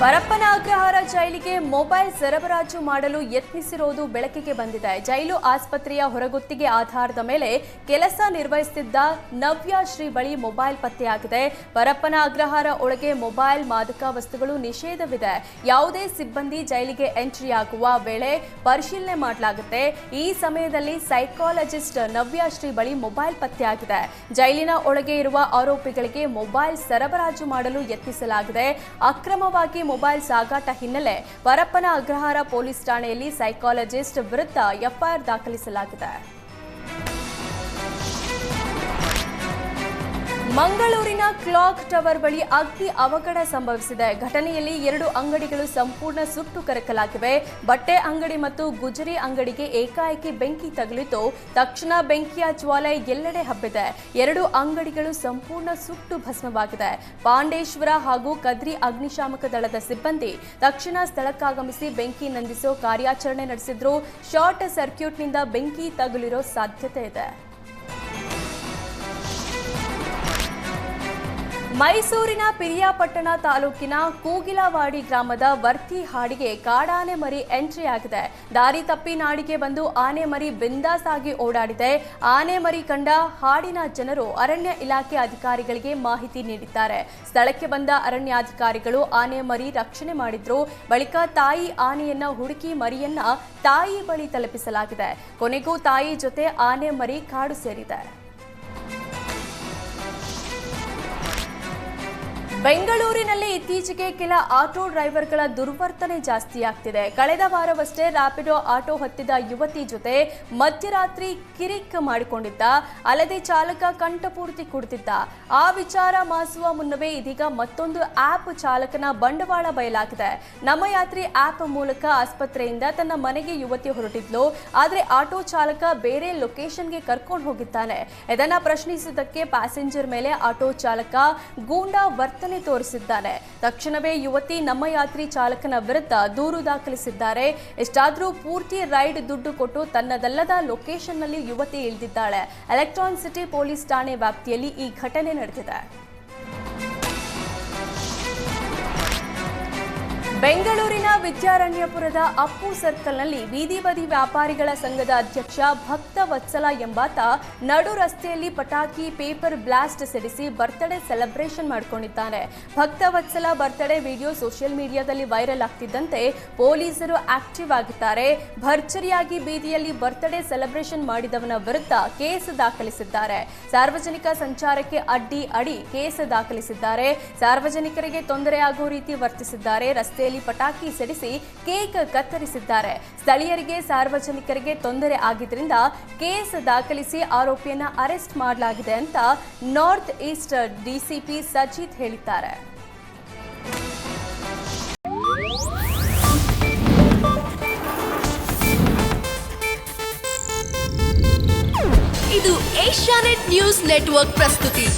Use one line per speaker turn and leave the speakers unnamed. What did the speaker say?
ಪರಪ್ಪನ ಅಗ್ರಹಾರ ಜೈಲಿಗೆ ಮೊಬೈಲ್ ಸರಬರಾಜು ಮಾಡಲು ಯತ್ನಿಸಿರುವುದು ಬೆಳಕಿಗೆ ಬಂದಿದೆ. ಜೈಲು ಆಸ್ಪತ್ರೆಯ ಹೊರಗುತ್ತಿಗೆ ಆಧಾರದ ಮೇಲೆ ಕೆಲಸ ನಿರ್ವಹಿಸುತ್ತಿದ್ದ ನವ್ಯ ಶ್ರೀ ಬಳಿ ಮೊಬೈಲ್ ಪತ್ತೆಯಾಗಿದೆ. ಪರಪ್ಪನ ಅಗ್ರಹಾರ ಒಳಗೆ ಮೊಬೈಲ್ ಮಾದಕ ವಸ್ತುಗಳು ನಿಷೇಧವಿದೆ. ಯಾವುದೇ ಸಿಬ್ಬಂದಿ ಜೈಲಿಗೆ ಎಂಟ್ರಿ ಆಗುವ ವೇಳೆ ಪರಿಶೀಲನೆ ಮಾಡಲಾಗುತ್ತೆ. ಈ ಸಮಯದಲ್ಲಿ ಸೈಕಾಲಜಿಸ್ಟ್ ನವ್ಯ ಶ್ರೀ ಬಳಿ ಮೊಬೈಲ್ ಪತ್ತೆಯಾಗಿದೆ. ಜೈಲಿನ ಒಳಗೆ ಇರುವ ಆರೋಪಿಗಳಿಗೆ ಮೊಬೈಲ್ ಸರಬರಾಜು ಮಾಡಲು ಯತ್ನಿಸಲಾಗಿದೆ. ಅಕ್ರಮವಾಗಿ ಮೊಬೈಲ್ ಸಾಗಾಟ ಹಿನ್ನೆಲೆ ಪರಪ್ಪನ ಅಗ್ರಹಾರ ಪೊಲೀಸ್ ಠಾಣೆಯಲ್ಲಿ ಸೈಕಾಲಜಿಸ್ಟ್ ವಿರುದ್ಧ ಎಫ್ಐಆರ್ ದಾಖಲಿಸಲಾಗಿದೆ. ಮಂಗಳೂರಿನ ಕ್ಲಾಕ್ ಟವರ್ ಬಳಿ ಅಗ್ನಿ ಅವಘಡ ಸಂಭವಿಸಿದೆ. ಘಟನೆಯಲ್ಲಿ 2 ಅಂಗಡಿಗಳು ಸಂಪೂರ್ಣ ಸುಟ್ಟು ಕರಕಲಾಗಿವೆ. ಬಟ್ಟೆ ಅಂಗಡಿ ಮತ್ತು ಗುಜರಿ ಅಂಗಡಿಗೆ ಏಕಾಏಕಿ ಬೆಂಕಿ ತಗುಲಿತು. ತಕ್ಷಣ ಬೆಂಕಿಯ ಜ್ವಾಲೆ ಎಲ್ಲೆಡೆ ಹಬ್ಬಿದೆ. 2 ಅಂಗಡಿಗಳು ಸಂಪೂರ್ಣ ಸುಟ್ಟು ಭಸ್ಮವಾಗಿದೆ. ಪಾಂಡೇಶ್ವರ ಹಾಗೂ ಕದ್ರಿ ಅಗ್ನಿಶಾಮಕ ದಳದ ಸಿಬ್ಬಂದಿ ತಕ್ಷಣ ಸ್ಥಳಕ್ಕಾಗಮಿಸಿ ಬೆಂಕಿ ನಂದಿಸೋ ಕಾರ್ಯಾಚರಣೆ ನಡೆಸಿದ್ರು. ಶಾರ್ಟ್ ಸರ್ಕ್ಯೂಟ್ನಿಂದ ಬೆಂಕಿ ತಗುಲಿರೋ ಸಾಧ್ಯತೆ ಇದೆ. ಮೈಸೂರಿನ ಪಿರಿಯಾಪಟ್ಟಣ ತಾಲೂಕಿನ ಕೂಗಿಲವಾಡಿ ಗ್ರಾಮದ ವರ್ತಿ ಹಾಡಿಗೆ ಕಾಡಾನೆ ಮರಿ ಎಂಟ್ರಿ ಆಗಿದೆ. ದಾರಿ ತಪ್ಪಿ ನಾಡಿಗೆ ಬಂದು ಆನೆ ಮರಿ ಬಿಂದಾಸ್ ಆಗಿ ಓಡಾಡಿದೆ. ಆನೆ ಮರಿ ಕಂಡ ಹಾಡಿನ ಜನರು ಅರಣ್ಯ ಇಲಾಖೆ ಅಧಿಕಾರಿಗಳಿಗೆ ಮಾಹಿತಿ ನೀಡಿದ್ದಾರೆ. ಸ್ಥಳಕ್ಕೆ ಬಂದ ಅರಣ್ಯಾಧಿಕಾರಿಗಳು ಆನೆ ಮರಿ ರಕ್ಷಣೆ ಮಾಡಿದ್ರು. ಬಳಿಕ ತಾಯಿ ಆನೆಯನ್ನ ಹುಡುಕಿ ಮರಿಯನ್ನ ತಾಯಿ ಬಳಿ ತಲುಪಿಸಲಾಗಿದೆ. ಕೊನೆಗೂ ತಾಯಿ ಜೊತೆ ಆನೆ ಮರಿ ಕಾಡು ಸೇರಿದೆ. ಬೆಂಗಳೂರಿನಲ್ಲಿ ಇತ್ತೀಚೆಗೆ ಕೆಲ ಆಟೋ ಡ್ರೈವರ್ಗಳ ದುರ್ವರ್ತನೆ ಜಾಸ್ತಿಯಾಗ್ತಿದೆ. ಕಳೆದ ವಾರವಷ್ಟೇ ರ್ಯಾಪಿಡೋ ಆಟೋ ಹತ್ತಿದ ಯುವತಿ ಜೊತೆ ಮಧ್ಯರಾತ್ರಿ ಕಿರಿಕ್ ಮಾಡಿಕೊಂಡಿದ್ದ. ಅಲ್ಲದೆ ಚಾಲಕ ಕಂಠಪೂರ್ತಿ ಕುಡಿದಿದ್ದ. ಆ ವಿಚಾರ ಮಾಸುವ ಮುನ್ನವೇ ಇದೀಗ ಮತ್ತೊಂದು ಆಪ್ ಚಾಲಕನ ಬಂಡವಾಳ ಬಯಲಾಗಿದೆ. ನಮ್ಮ ಯಾತ್ರಿ ಆಪ್ ಮೂಲಕ ಆಸ್ಪತ್ರೆಯಿಂದ ತನ್ನ ಮನೆಗೆ ಯುವತಿ ಹೊರಟಿದ್ಲು. ಆದರೆ ಆಟೋ ಚಾಲಕ ಬೇರೆ ಲೊಕೇಶನ್ಗೆ ಕರ್ಕೊಂಡು ಹೋಗಿದ್ದಾನೆ. ಇದನ್ನ ಪ್ರಶ್ನಿಸುವುದಕ್ಕೆ ಪ್ಯಾಸೆಂಜರ್ ಮೇಲೆ ಆಟೋ ಚಾಲಕ ಗೂಂಡಾ ವರ್ತನೆ ತೋರಿಸಿದ್ದಾನೆ. ತಕ್ಷಣವೇ ಯುವತಿ ನಮ್ಮ ಯಾತ್ರಿ ಚಾಲಕನ ವಿರುದ್ಧ ದೂರು ದಾಖಲಿಸಿದ್ದಾರೆ. ಎಷ್ಟಾದರೂ ಪೂರ್ತಿ ರೈಡ್ ದುಡ್ಡು ಕೊಟ್ಟು ತನ್ನದಲ್ಲದ ಲೊಕೇಶನ್ನಲ್ಲಿ ಯುವತಿ ಇಳಿದಿದ್ದಾಳೆ. ಎಲೆಕ್ಟ್ರಾನ್ ಸಿಟಿ ಪೊಲೀಸ್ ಠಾಣೆ ವ್ಯಾಪ್ತಿಯಲ್ಲಿ ಈ ಘಟನೆ ನಡೆದಿದೆ. ಬೆಂಗಳೂರಿನ ವಿದ್ಯಾರಣ್ಯಪುರದ ಅಪ್ಪು ಸರ್ಕಲ್ನಲ್ಲಿ ಬೀದಿ ಬದಿ ವ್ಯಾಪಾರಿಗಳ ಸಂಘದ ಅಧ್ಯಕ್ಷ ಭಕ್ತವತ್ಸಲ ಎಂಬಾತ ನಡು ರಸ್ತೆಯಲ್ಲಿ ಪಟಾಕಿ ಪೇಪರ್ ಬ್ಲಾಸ್ಟ್ ಸಿಡಿಸಿ ಬರ್ತ್ಡೇ ಸೆಲೆಬ್ರೇಷನ್ ಮಾಡಿಕೊಂಡಿದ್ದಾನೆ. ಭಕ್ತವತ್ಸಲ ಬರ್ತ್ಡೇ ವಿಡಿಯೋ ಸೋಷಿಯಲ್ ಮೀಡಿಯಾದಲ್ಲಿ ವೈರಲ್ ಆಗ್ತಿದ್ದಂತೆ ಪೊಲೀಸರು ಆಕ್ಟಿವ್ ಆಗಿದ್ದಾರೆ. ಭರ್ಜರಿಯಾಗಿ ಬೀದಿಯಲ್ಲಿ ಬರ್ತ್ಡೇ ಸೆಲೆಬ್ರೇಷನ್ ಮಾಡಿದವನ ವಿರುದ್ಧ ಕೇಸ್ ದಾಖಲಿಸಿದ್ದಾರೆ. ಸಾರ್ವಜನಿಕ ಸಂಚಾರಕ್ಕೆ ಅಡಿ ಕೇಸ್ ದಾಖಲಿಸಿದ್ದಾರೆ. ಸಾರ್ವಜನಿಕರಿಗೆ ತೊಂದರೆಯಾಗುವ ರೀತಿ ವರ್ತಿಸಿದ್ದಾರೆ. ರಸ್ತೆಯಲ್ಲಿ ಪಟಾಕಿ ಸಿಡಿಸಿ ಕೇಕ್ ಕತ್ತರಿಸಿದ್ದಾರೆ. ಸ್ಥಳೀಯರಿಗೆ ಸಾರ್ವಜನಿಕರಿಗೆ ತೊಂದರೆ ಆಗಿದ್ದರಿಂದ ಕೇಸ್ ದಾಖಲಿಸಿ ಆರೋಪಿಯನ್ನ ಅರೆಸ್ಟ್ ಮಾಡಲಾಗಿದೆ ಅಂತ ನಾರ್ತ್ ಈಸ್ಟ್ ಡಿಸಿಪಿ ಸಜಿತ್ ಹೇಳಿದ್ದಾರೆ.
ಇದು ಏಷ್ಯಾನೆಟ್ ನ್ಯೂಸ್ ನೆಟ್ವರ್ಕ್ ಪ್ರಸ್ತುತಿ.